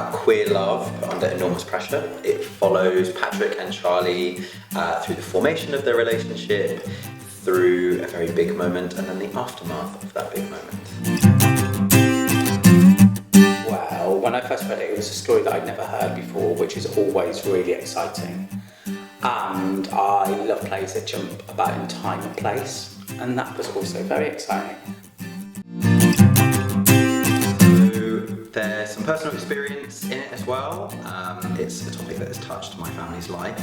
about queer love put under enormous pressure. It follows Patrick and Charlie through the formation of their relationship, through a very big moment, and then the aftermath of that big moment. Well, when I first read it, it was a story that I'd never heard before, which is always really exciting. And I love plays that jump about in time and place, and that was also very exciting. So there's some personal experience in it as well. It's a topic that has touched my family's life,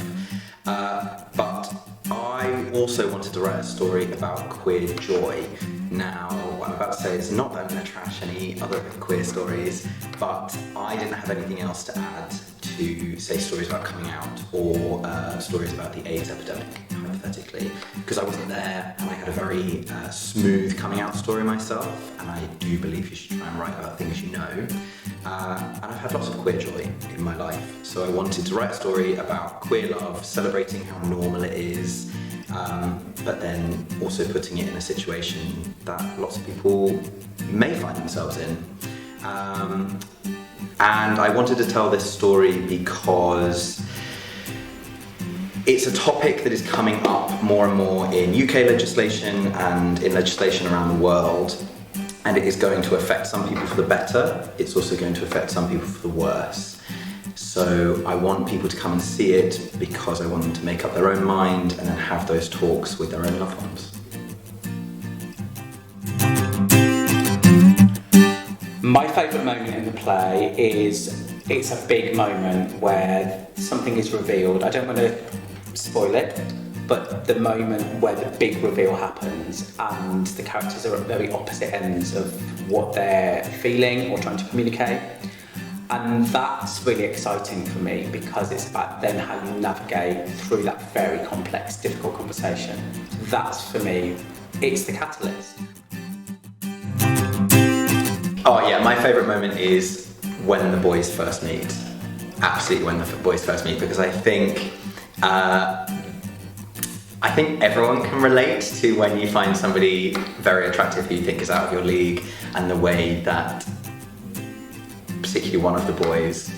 but I also wanted to write a story about queer joy. Now, what I'm about to say is not that I'm going to trash any other queer stories, but I didn't have anything else to add to, say, stories about coming out or stories about the AIDS epidemic, hypothetically, because I wasn't there and I had a very smooth coming out story myself, and I do believe you should try and write about things you know. And I've had lots of queer joy in my life, so I wanted to write a story about queer love, celebrating how normal it is, but then also putting it in a situation that lots of people may find themselves in. And I wanted to tell this story because it's a topic that is coming up more and more in UK legislation and in legislation around the world, and it is going to affect some people for the better. It's also going to affect some people for the worse. So I want people to come and see it because I want them to make up their own mind and then have those talks with their own loved ones. My favourite moment in the play is it's a big moment where something is revealed. I don't want to spoil it, but the moment where the big reveal happens and the characters are at very opposite ends of what they're feeling or trying to communicate. And that's really exciting for me because it's about then how you navigate through that very complex, difficult conversation. That's, for me, it's the catalyst. Oh yeah, my favourite moment is when the boys first meet. Absolutely when the boys first meet, because I think everyone can relate to when you find somebody very attractive who you think is out of your league, and the way that particularly one of the boys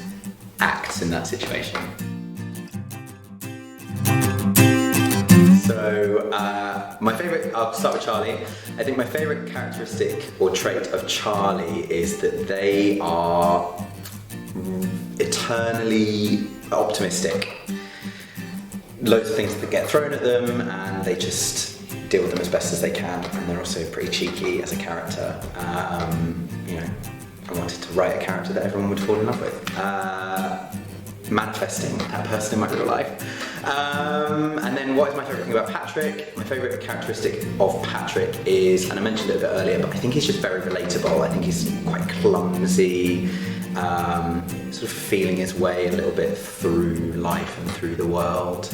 acts in that situation. So I'll start with Charlie. I think my favourite characteristic or trait of Charlie is that they are eternally optimistic. Loads of things that get thrown at them and they just deal with them as best as they can, and they're also pretty cheeky as a character. I wanted to write a character that everyone would fall in love with. Manifesting that person in my real life. And then what is my favourite thing about Patrick? My favourite characteristic of Patrick is, and I mentioned it a bit earlier, but I think he's just very relatable. I think he's quite clumsy, sort of feeling his way a little bit through life and through the world.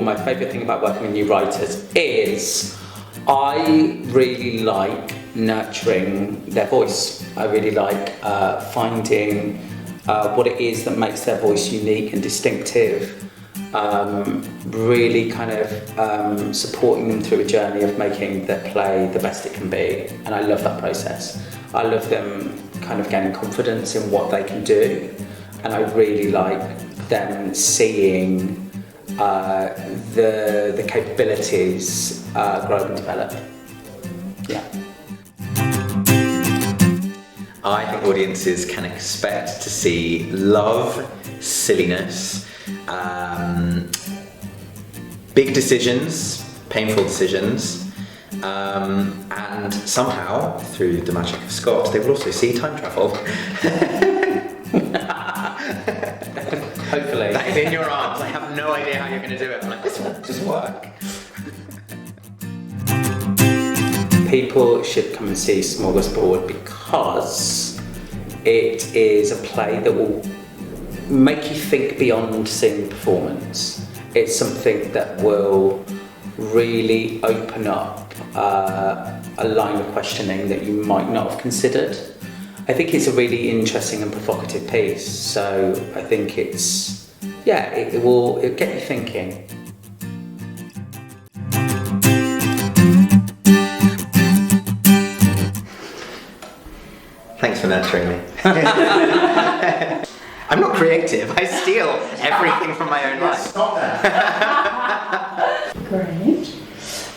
My favourite thing about working with new writers is I really like nurturing their voice. I really like finding what it is that makes their voice unique and distinctive. Really kind of supporting them through a journey of making their play the best it can be, and I love that process. I love them kind of gaining confidence in what they can do, and I really like them seeing the capabilities grow and develop. Yeah. I think audiences can expect to see love, silliness, big decisions, painful decisions, and somehow, through the magic of Scott, they will also see time travel. Hopefully. That is in your arms. I have no idea how you're going to do it. I'm like, this will just work. People should come and see Smörgåsbord because it is a play that will make you think beyond seeing the performance. It's something that will really open up a line of questioning that you might not have considered. I think it's a really interesting and provocative piece, so I think it will get you thinking. nurturing me. I'm not creative. I steal everything from my own life. Stop that. Great.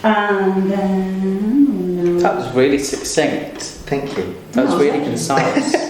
And then... That was really succinct. Thank you. That was really concise.